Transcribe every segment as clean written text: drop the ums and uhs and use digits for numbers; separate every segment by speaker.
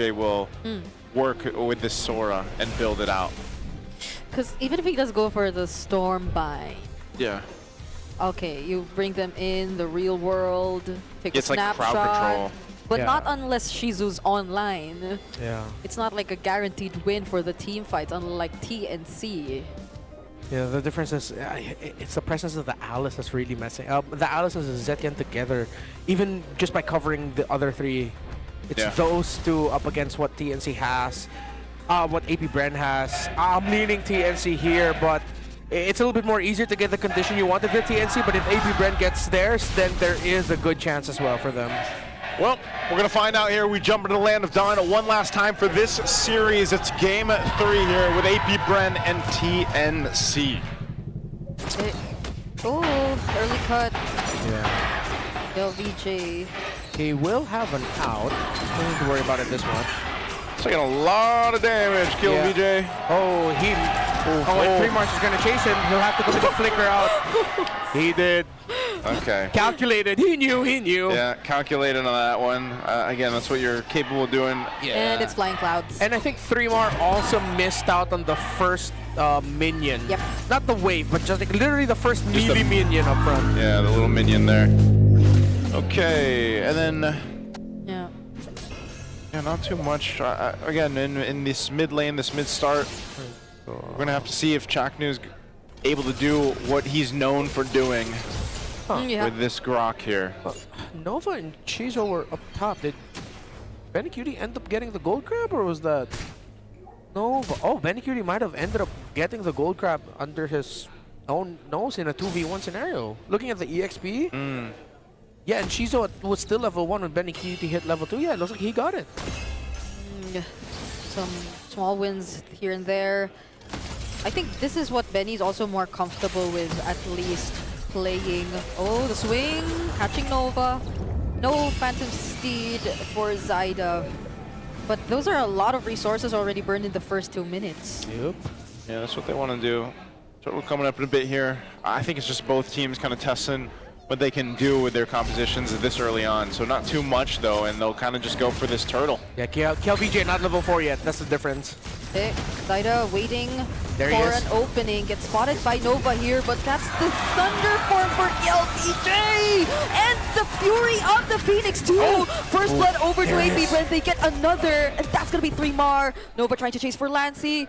Speaker 1: they will work with this Sora and build it out.
Speaker 2: Because even if he does go for the Stormbind,
Speaker 1: Yeah.
Speaker 2: okay, you bring them in the real world, take
Speaker 1: It's
Speaker 2: a
Speaker 1: like crowd
Speaker 2: snapshot,
Speaker 1: control.
Speaker 2: but
Speaker 3: Yeah.
Speaker 2: not unless Shizu's online.
Speaker 3: Yeah.
Speaker 2: It's not like a guaranteed win for the team fights, unlike TNC.
Speaker 3: Yeah, the difference is it's the presence of the Alice that's really messing up. The Alice and the Zetian together, even just by covering the other three, it's those two up against what TNC has, what AP.Bren has. I'm leaning TNC here, but it's a little bit more easier to get the condition you wanted with TNC, but if AP.Bren gets theirs, then there is a good chance as well for them.
Speaker 1: Well, we're going to find out here. We jump into the land of Dino one last time for this series. It's game 3 here with AP.Bren and TNC.
Speaker 2: Oh, early cut.
Speaker 3: Yeah.
Speaker 2: LVJ.
Speaker 3: He will have an out. Don't need to worry about it this much.
Speaker 1: Taking a lot of damage, Kill VJ.
Speaker 3: Oh, and Primarch is going to chase him. He'll have to go to the flicker out. He did.
Speaker 1: Okay.
Speaker 3: Calculated. He knew.
Speaker 1: Yeah, calculated on that one. Again, that's what you're capable of doing.
Speaker 3: Yeah.
Speaker 2: And it's Flying Clouds.
Speaker 3: And I think 3Mar also missed out on the first minion.
Speaker 2: Yep.
Speaker 3: Not the wave, but just like literally the first melee minion up front.
Speaker 1: Yeah, the little minion there. Okay, and then... Yeah, not too much. Again, in this mid lane, this mid start, we're going to have to see if Chaknu's able to do what he's known for doing with this Grok here.
Speaker 3: Nova and Chizo were up top. Did Benecutie end up getting the gold crab, or was that Nova? Oh, Benecutie might have ended up getting the gold crab under his own nose in a 2v1 scenario. Looking at the EXP, yeah, and Shizo was still level 1 when Benecutie hit level 2. Yeah, it looks like he got it.
Speaker 2: Some small wins here and there. I think this is what Benny's also more comfortable with, at least playing. Oh, the swing, catching Nova. No Phantom Steed for Zyda. But those are a lot of resources already burned in the first 2 minutes.
Speaker 3: Yep.
Speaker 1: Yeah, that's what they want to do. So we're coming up in a bit here. I think it's just both teams kind of testing what they can do with their compositions this early on. So not too much though, and they'll kind of just go for this turtle.
Speaker 3: Yeah, KLVJ not level 4 yet. That's the difference.
Speaker 2: Okay, Zyda waiting for an opening. Gets spotted by Nova here, but that's the Thunder form for KLVJ! And the Fury of the Phoenix too! First blood over to AP.Bren. They get another, and that's gonna be 3Mar. Nova trying to chase for Lancy.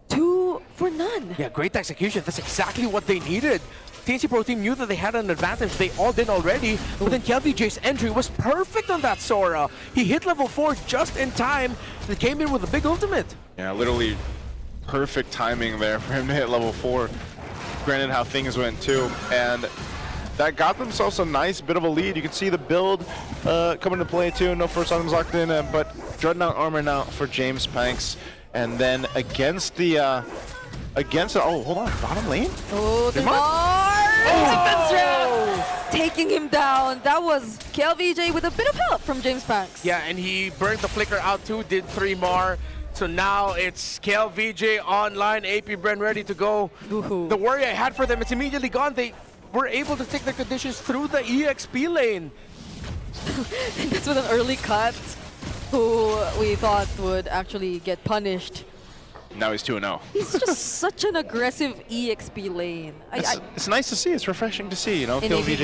Speaker 2: 2 for none.
Speaker 3: Yeah, great execution. That's exactly what they needed. TNC Pro Team knew that they had an advantage. They all did already. But then KLVJ's entry was perfect on that Sora. He hit level 4 just in time. He came in with a big ultimate.
Speaker 1: Yeah, literally perfect timing there for him to hit level 4. Granted how things went too. And that got themselves a nice bit of a lead. You can see the build coming into play too. No first items locked in, but Dreadnought armor now for James Panks. And then against the oh, hold on, bottom lane?
Speaker 2: Oh, the taking him down. That was KLVJ with a bit of help from James Panks.
Speaker 3: Yeah, and he burned the flicker out too, did 3Mar. So now it's KLVJ online, AP.Bren ready to go. The worry I had for them, it's immediately gone. They were able to take the conditions through the EXP lane.
Speaker 2: And that's with an early cut, who we thought would actually get punished.
Speaker 1: Now he's 2-0.
Speaker 2: He's just such an aggressive EXP lane.
Speaker 1: It's nice to see. It's refreshing to see, you know, Kill VJ.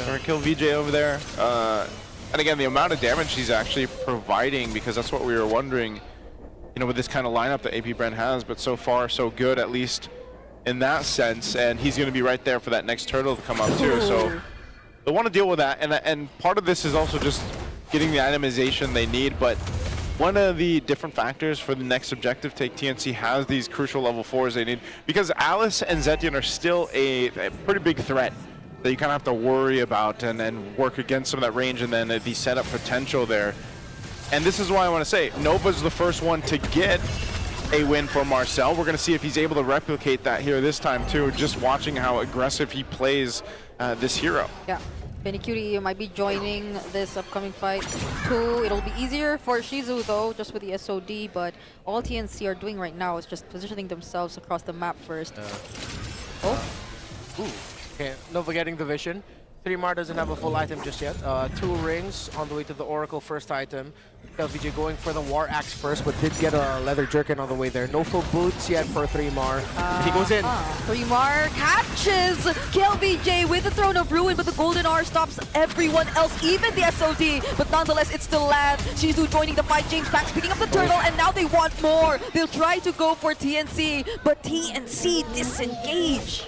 Speaker 1: Or Kill VJ over there. And again, the amount of damage he's actually providing, because that's what we were wondering, you know, with this kind of lineup that AP.Bren has. But so far, so good, at least in that sense. And he's going to be right there for that next turtle to come up too. So they want to deal with that. And part of this is also just getting the itemization they need. But one of the different factors for the next objective take, TNC has these crucial level 4s they need, because Alice and Zetian are still a pretty big threat that you kind of have to worry about and work against some of that range and then the setup potential there. And this is why I want to say, Nova's the first one to get a win for Marcel. We're going to see if he's able to replicate that here this time too, just watching how aggressive he plays this hero.
Speaker 2: Yeah. Benecutie might be joining this upcoming fight too. It'll be easier for Shizu though, just with the SOD, but all TNC are doing right now is just positioning themselves across the map first.
Speaker 3: Ooh. Okay, Nova getting the vision. 3mar doesn't have a full item just yet. 2 rings on the way to the Oracle first item. LVJ going for the War Axe first, but did get a Leather Jerkin on the way there. No full boots yet for 3mar. He goes in.
Speaker 2: 3mar catches KLVJ with the Throne of Ruin, but the Golden R stops everyone else, even the SOD. But nonetheless, it's still Land. Shizu joining the fight. James Pax picking up the turtle, and now they want more. They'll try to go for TNC, but TNC disengage.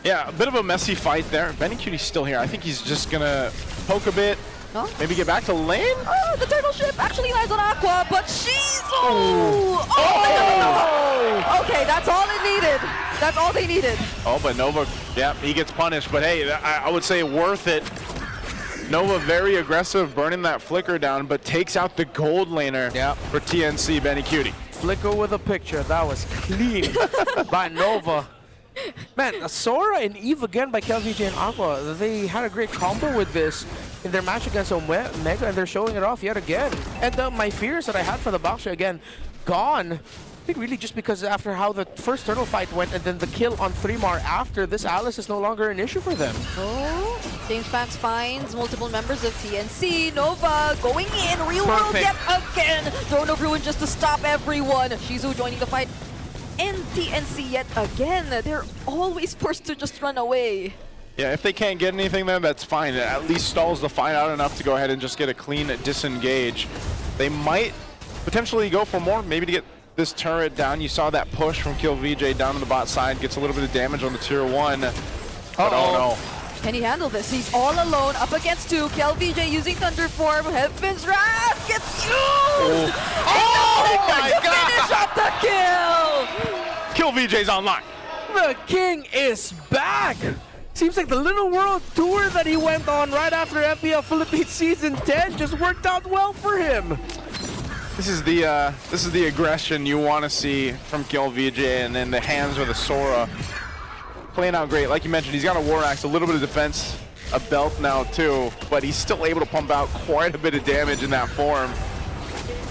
Speaker 1: Yeah, a bit of a messy fight there. Mpl still here. I think he's just gonna poke a bit.
Speaker 2: Huh?
Speaker 1: Maybe get back to lane?
Speaker 2: Oh, the turtle ship actually lands on Aqua, but she's... Oh! Okay, that's all it needed. That's all they needed.
Speaker 1: Oh, but Nova, yeah, he gets punished. But hey, I would say worth it. Nova very aggressive, burning that flicker down, but takes out the gold laner for TNC, Mpl.
Speaker 3: Flicker with a picture. That was clean by Nova. Man, Sora and Eve again by KLVJ and Aqua. They had a great combo with this in their match against Omega, and they're showing it off yet again. And my fears that I had for the Baksha again, gone. I think really just because after how the first turtle fight went and then the kill on 3mar after, this Alice is no longer an issue for them.
Speaker 2: Oh, James Pax finds multiple members of TNC. Nova going in, real world yet again. Throne of Ruin just to stop everyone. Shizu joining the fight. And TNC yet again. They're always forced to just run away.
Speaker 1: Yeah, if they can't get anything then, that's fine. It at least stalls the fight out enough to go ahead and just get a clean disengage. They might potentially go for more, maybe to get this turret down. You saw that push from KLVJ down on the bot side, gets a little bit of damage on the tier 1. But oh no.
Speaker 2: Can he handle this? He's all alone up against 2. KLVJ using Thunder Form. Heaven's Wrath gets used!
Speaker 3: Oh my God!
Speaker 2: Finish off the kill!
Speaker 1: KLVJ's online.
Speaker 3: The king is back! Seems like the Little World Tour that he went on right after MPL Philippines Season 10 just worked out well for him.
Speaker 1: This is the aggression you want to see from KLVJ, and in the hands of the Sora. Playing out great. Like you mentioned, he's got a War Axe, a little bit of defense, a belt now too, but he's still able to pump out quite a bit of damage in that form.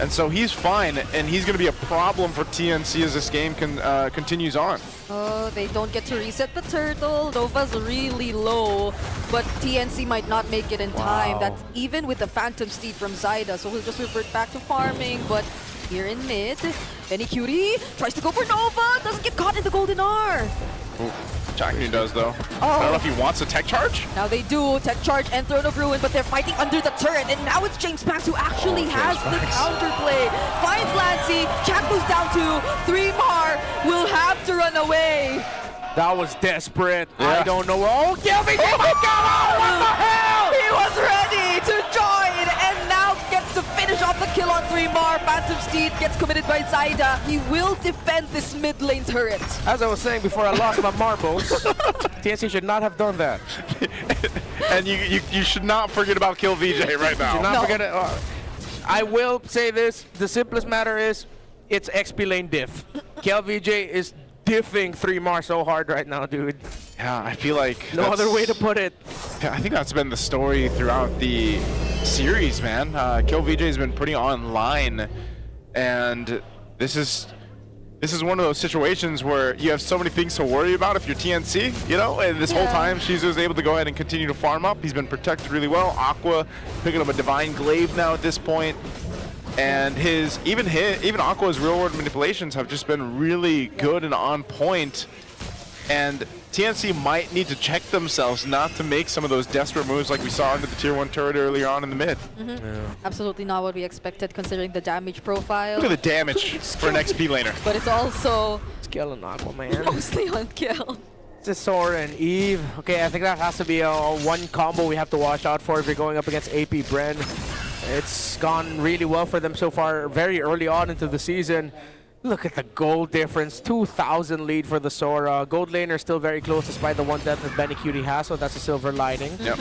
Speaker 1: And so he's fine, and he's going to be a problem for TNC as this game continues on.
Speaker 2: Oh, they don't get to reset the turtle. Nova's really low, but TNC might not make it in time. That's even with the Phantom Steed from Zyda, so he'll just revert back to farming. But here in mid, Mpl tries to go for Nova, doesn't get caught in the Golden R.
Speaker 1: Chaknu does though. I don't know if he wants a tech charge.
Speaker 2: Now they do tech charge and Throne of Ruin, but they're fighting under the turret, and now it's James Pax who actually has the counterplay. Finds Lancy, Chaknu's down 2, 3mar will have to run away.
Speaker 3: That was desperate. Yeah. I don't know. Oh, KLVJ! What the hell?
Speaker 2: He was ready to join, and now gets to finish off the kill on 3mar. Phantom Steed gets committed by Zyda. He will defend this mid lane turret.
Speaker 3: As I was saying before I lost my marbles, TNC should not have done that.
Speaker 1: And you should not forget about KLVJ right now.
Speaker 3: Should not forget it. I will say this. The simplest matter is, it's XP lane diff. KLVJ is diffing 3mar so hard right now, dude.
Speaker 1: Yeah, I feel like
Speaker 3: no other way to put it.
Speaker 1: Yeah, I think that's been the story throughout the series, man. KLVJ has been pretty online, and this is one of those situations where you have so many things to worry about if you're TNC, you know. And this whole time, Shizu was able to go ahead and continue to farm up. He's been protected really well. Aqua picking up a Divine Glaive now at this point. And even Aqua's real world manipulations have just been really good and on point. And TNC might need to check themselves not to make some of those desperate moves like we saw into the tier 1 turret earlier on in the mid.
Speaker 2: Absolutely not what we expected considering the damage profile.
Speaker 1: Look at the damage for an XP laner.
Speaker 2: But it's also
Speaker 3: Skill on Aqua, man.
Speaker 2: mostly on kill.
Speaker 3: It's Sora and Eve. Okay, I think that has to be one combo we have to watch out for if you're going up against AP.Bren. It's gone really well for them so far, very early on into the season. Look at the gold difference, 2,000 lead for the Sora. Gold laner still very close despite the one death that Mpl has, so that's a silver lining.
Speaker 1: Yep.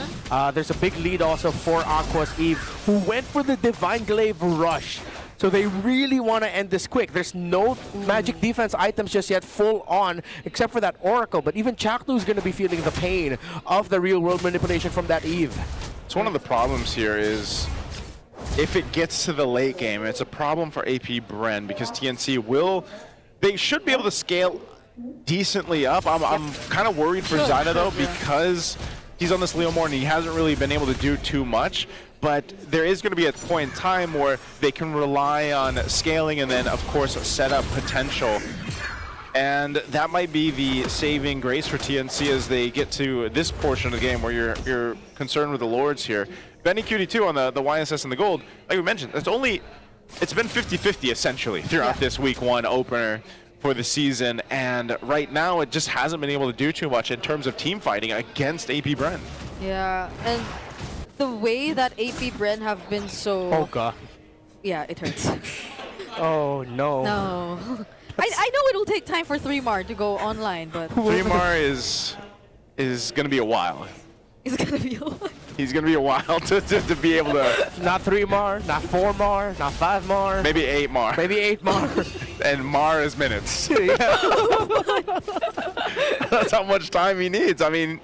Speaker 3: There's a big lead also for Aqua's Eve, who went for the Divine Glaive rush. So they really want to end this quick. There's no magic defense items just yet full on, except for that Oracle. But even Chaknu's going to be feeling the pain of the real world manipulation from that Eve.
Speaker 1: So one of the problems here is, if it gets to the late game, it's a problem for AP.Bren because TNC they should be able to scale decently up. I'm kind of worried for Zyda though, because he's on this Leomord and he hasn't really been able to do too much. But there is going to be a point in time where they can rely on scaling and then, of course, set up potential. And that might be the saving grace for TNC as they get to this portion of the game where you're concerned with the Lords here. Benny QD2 on the YSS and the gold, like we mentioned, it's been 50-50 essentially throughout this week 1 opener for the season. And right now it just hasn't been able to do too much in terms of team fighting against AP.Bren.
Speaker 2: Yeah, and the way that AP.Bren have been so...
Speaker 3: Oh god.
Speaker 2: Yeah, it hurts.
Speaker 3: Oh no.
Speaker 2: No. I know it'll take time for 3mar to go online, but...
Speaker 1: 3mar is going to be a while.
Speaker 2: It's gonna be a while.
Speaker 1: He's going to be a while to be able to...
Speaker 3: Not 3mar, not 4mar, not 5mar.
Speaker 1: Maybe 8mar.
Speaker 3: Maybe 8mar.
Speaker 1: And mar is minutes. That's how much time he needs. I mean,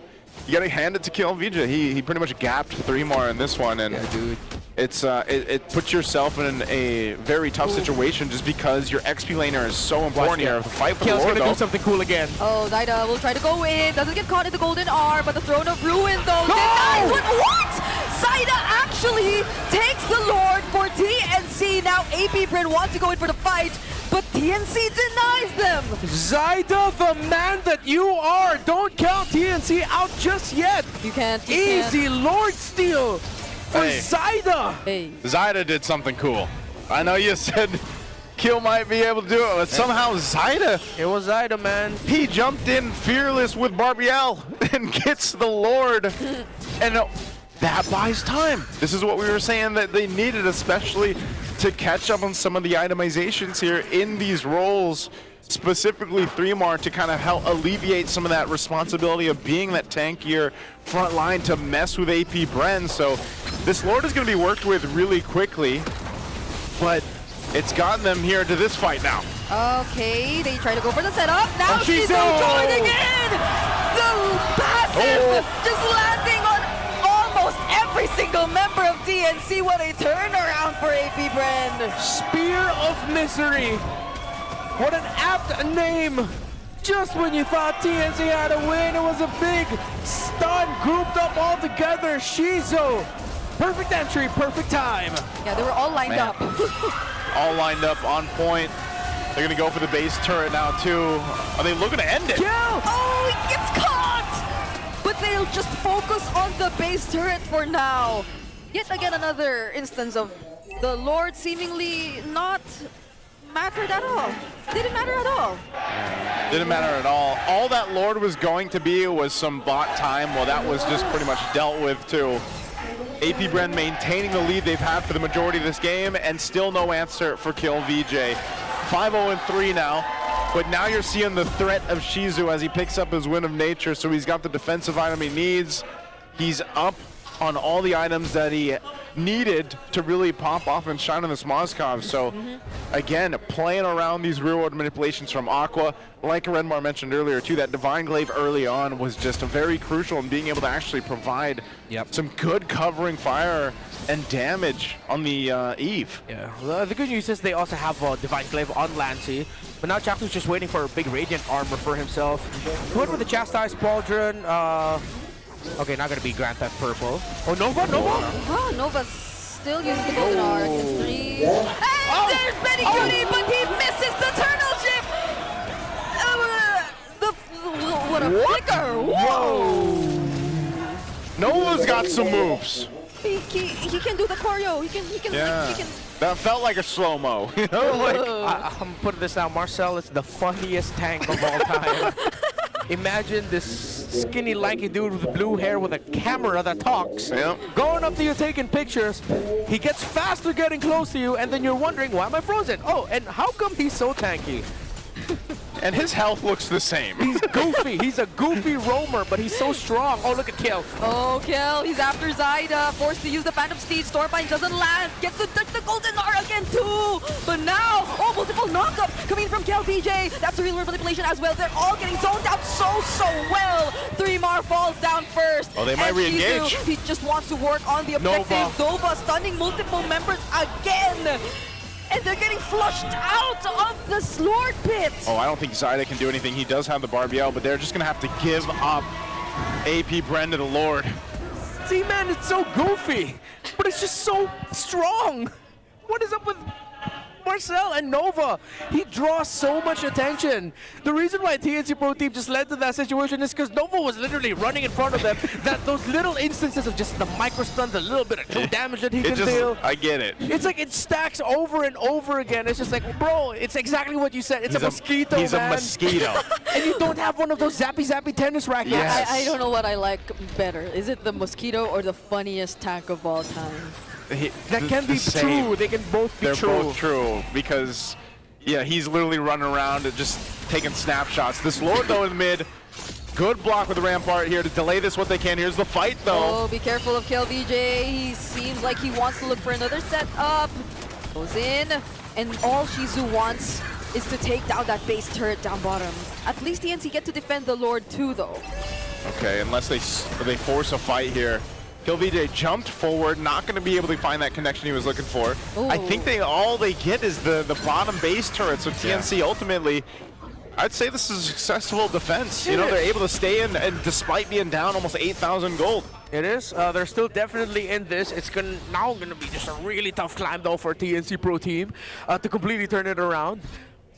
Speaker 1: you got to hand it to KillVJ. He pretty much gapped 3mar in this one. And
Speaker 3: yeah, dude.
Speaker 1: It puts yourself in a very tough situation just because your XP laner is so important here. The fight for the
Speaker 3: Kill's
Speaker 1: Lord,
Speaker 3: gonna do something cool again.
Speaker 2: Oh, Zaida will try to go in. Doesn't get caught in the golden R, but the Throne of Ruin though denies it. What? Zaida actually takes the Lord for TNC. Now AP.Bren wants to go in for the fight, but TNC denies them.
Speaker 3: Zaida, the man that you are. Don't count TNC out just yet.
Speaker 2: You can't.
Speaker 3: Easy Lord steal. For Zaida!
Speaker 2: Hey.
Speaker 1: Zaida did something cool. I know you said Kill might be able to do it, but somehow Zaida,
Speaker 3: It was Zaida, man.
Speaker 1: he jumped in fearless with Barbiel and gets the Lord. And that buys time. This is what we were saying that they needed, especially to catch up on some of the itemizations here in these roles. Specifically 3mar to kind of help alleviate some of that responsibility of being that tankier front line to mess with AP.Bren. So this Lord is going to be worked with really quickly, but it's gotten them here to this fight now.
Speaker 2: Okay, they try to go for the setup. Now she's
Speaker 3: Shizu!
Speaker 2: joining in! The passive just landing on almost every single member of TNC. What a turnaround for AP.Bren.
Speaker 3: Spear of Misery. What an apt name! Just when you thought TNC had a win, it was a big stun grouped up all together. Shizu, perfect entry, perfect time.
Speaker 2: Yeah, they were all lined up.
Speaker 1: All lined up on point. They're going to go for the base turret now too. Are they looking to end it?
Speaker 3: Kill!
Speaker 2: Oh, he gets caught! But they'll just focus on the base turret for now. Yet again, another instance of the Lord seemingly not mattered at all. Didn't matter at all.
Speaker 1: Didn't matter at all. All that Lord was going to be was some bot time. Well, that was just pretty much dealt with too. AP.Bren maintaining the lead they've had for the majority of this game, and still no answer for KillVJ. 5-0-3 now, but now you're seeing the threat of Shizu as he picks up his Wind of Nature, so he's got the defensive item he needs. He's up on all the items that he needed to really pop off and shine on this Moskov. So again, playing around these real-world manipulations from Aqua, like Renmar mentioned earlier too, that Divine Glaive early on was just very crucial in being able to actually provide some good covering fire and damage on the Eve.
Speaker 3: Yeah, the good news is they also have Divine Glaive on Lancy, but now Chaku's just waiting for a big Radiant armor for himself. He went for the Chastise Pauldron. Okay, not gonna be Grand Theft Purple. Oh, Nova!
Speaker 2: Oh, Nova still uses the golden R against 3. And there's Benny Cutie, but he misses the turtle ship! What a flicker! Whoa!
Speaker 1: Nova's got some moves.
Speaker 2: He can do the choreo. He can.
Speaker 1: That felt like a slow-mo. You know, like
Speaker 3: I'm putting this out. Marcel is the funniest tank of all time. Imagine this skinny, lanky dude with blue hair with a camera that talks. Going up to you, taking pictures. He gets faster getting close to you, and then you're wondering, why am I frozen? Oh, and how come he's so tanky?
Speaker 1: And his health looks the same.
Speaker 3: He's goofy. He's a goofy roamer, but he's so strong. Oh, look at Kill.
Speaker 2: Oh, Kill. He's after Zaida. Forced to use the Phantom Steed. Stormbind doesn't land. Gets to touch the Golden R again, too. But now, multiple knockup coming from KillVJ. That's a real manipulation as well. They're all getting zoned out so well. 3mar falls down first.
Speaker 1: Oh, they might re-engage.
Speaker 2: He just wants to work on the objective. Nova stunning multiple members again. And they're getting flushed out of the Lord pit.
Speaker 1: Oh, I don't think Zaida can do anything. He does have the Barbiel, but they're just going to have to give up AP.Bren to the Lord.
Speaker 3: See, man, it's so goofy, but it's just so strong. What is up with Marcel and Nova? He draws so much attention. The reason why TNC Pro Team just led to that situation is because Nova was literally running in front of them. That those little instances of just the micro stun, the little bit of true damage that he can deal.
Speaker 1: I get it.
Speaker 3: It's like it stacks over and over again. It's just like, bro, it's exactly what you said. It's a mosquito,
Speaker 1: He's
Speaker 3: man.
Speaker 1: a mosquito.
Speaker 3: And you don't have one of those zappy tennis rackets.
Speaker 1: Yes.
Speaker 2: I don't know what I like better. Is it the mosquito or the funniest tank of all time?
Speaker 3: That can be true. They can both be true.
Speaker 1: They're both true because, yeah, he's literally running around and just taking snapshots. This Lord, though, in mid. Good block with the Rampart here to delay this what they can. Here's the fight, though.
Speaker 2: Oh, be careful of KLVJ. He seems like he wants to look for another setup. Goes in, and all Shizu wants is to take down that base turret down bottom. At least TNC get to defend the Lord too, though.
Speaker 1: Okay, unless they force a fight here. KLVJ jumped forward, not going to be able to find that connection he was looking for.
Speaker 2: Ooh.
Speaker 1: I think all they get is the bottom base turret, so TNC ultimately, I'd say this is a successful defense. You know, they're able to stay in, and despite being down almost 8,000 gold.
Speaker 3: It is. They're still definitely in this. It's now going to be just a really tough climb, though, for TNC Pro Team to completely turn it around.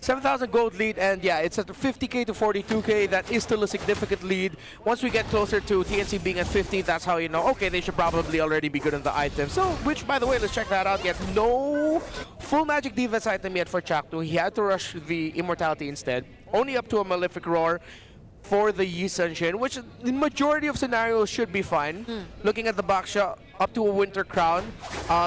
Speaker 3: 7,000 gold lead, and yeah, it's at 50k to 42k. That is still a significant lead. Once we get closer to TNC being at 50, that's how you know, okay, they should probably already be good in the item. So, which, by the way, let's check that out. Yet no full magic defense item yet for Chaktu. He had to rush the Immortality instead. Only up to a Malefic Roar for the Yi Sunshin, which the majority of scenarios should be fine. Looking at the box shot, up to a Winter Crown.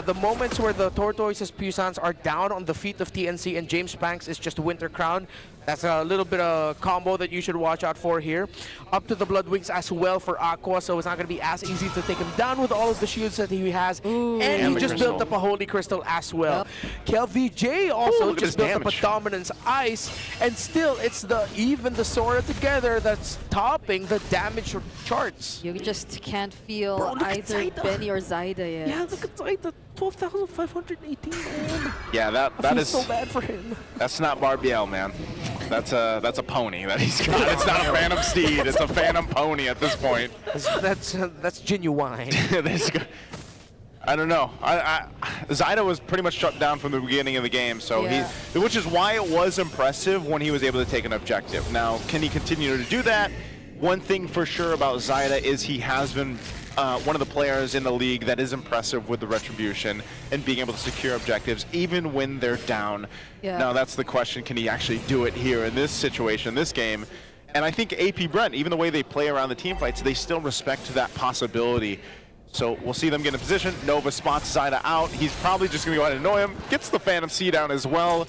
Speaker 3: The moments where the Tortoise's Puissance are down on the feet of TNC and James Banks is just Winter Crown. That's a little bit of combo that you should watch out for here. Up to the Blood Wings as well for Aqua, so it's not going to be as easy to take him down with all of the shields that he has.
Speaker 2: Ooh.
Speaker 3: And he just built up a Holy Crystal as well. KLVJ also just built up a Dominance Ice, and still it's even the Sora together that's topping the damage charts.
Speaker 2: You just can't feel
Speaker 3: Bro, look at
Speaker 2: either
Speaker 3: Zaida.
Speaker 2: Benny or Zaida yet.
Speaker 3: Yeah, look at Zaida, 12,518.
Speaker 1: Yeah, that
Speaker 3: I
Speaker 1: is
Speaker 3: feel so bad for him.
Speaker 1: That's not Barbiel, man. That's a pony that he's got. It's not a Phantom Steed. It's a Phantom Pony at this point.
Speaker 3: That's genuine.
Speaker 1: I don't know. Zaida was pretty much shut down from the beginning of the game, so which is why it was impressive when he was able to take an objective. Now, can he continue to do that? One thing for sure about Zaida is he has been one of the players in the league that is impressive with the retribution and being able to secure objectives even when they're down.
Speaker 2: Yeah.
Speaker 1: Now that's the question, can he actually do it here in this situation, this game? And I think AP.Bren, even the way they play around the team fights, they still respect that possibility. So we'll see them get in position. Nova spots Zaida out. He's probably just going to go ahead and annoy him. Gets the Phantom C down as well.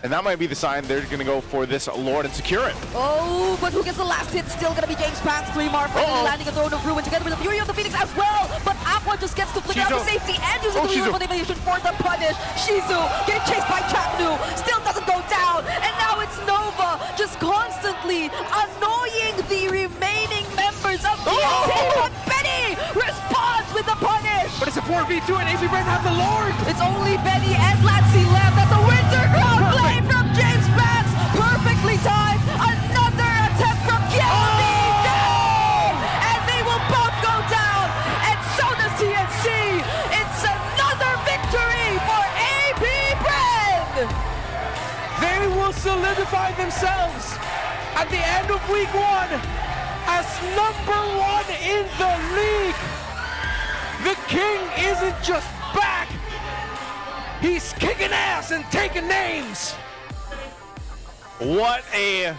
Speaker 1: And that might be the sign they're going to go for this Lord and secure it.
Speaker 2: Oh, but who gets the last hit? Still going to be James Banks. 3 more finally landing a Throne of Ruin together with the Fury of the Phoenix as well. But Aqua just gets to flick out the safety and uses the Lure Manipulation for the punish. Shizu getting chased by Chaknu. Still doesn't go down. And now it's Nova just constantly annoying the remaining members of TNC. But Benny responds with the punish.
Speaker 3: But it's a 4v2 and AP.Bren have the Lord.
Speaker 2: It's only Benny and Latsy left. That's a Winter Crown play from James Banks. Perfectly timed. Another attempt from KLVJ. And they will both go down. And so does TNC. It's another victory for AP.Bren.
Speaker 3: They will solidify themselves at the end of week 1 as #1 in the league. The king isn't just back. He's kicking ass and taking names.
Speaker 1: What a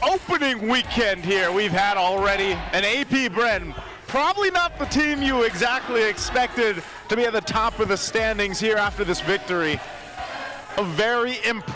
Speaker 1: opening weekend here we've had already. And AP.Bren, probably not the team you exactly expected to be at the top of the standings here after this victory. A very impressive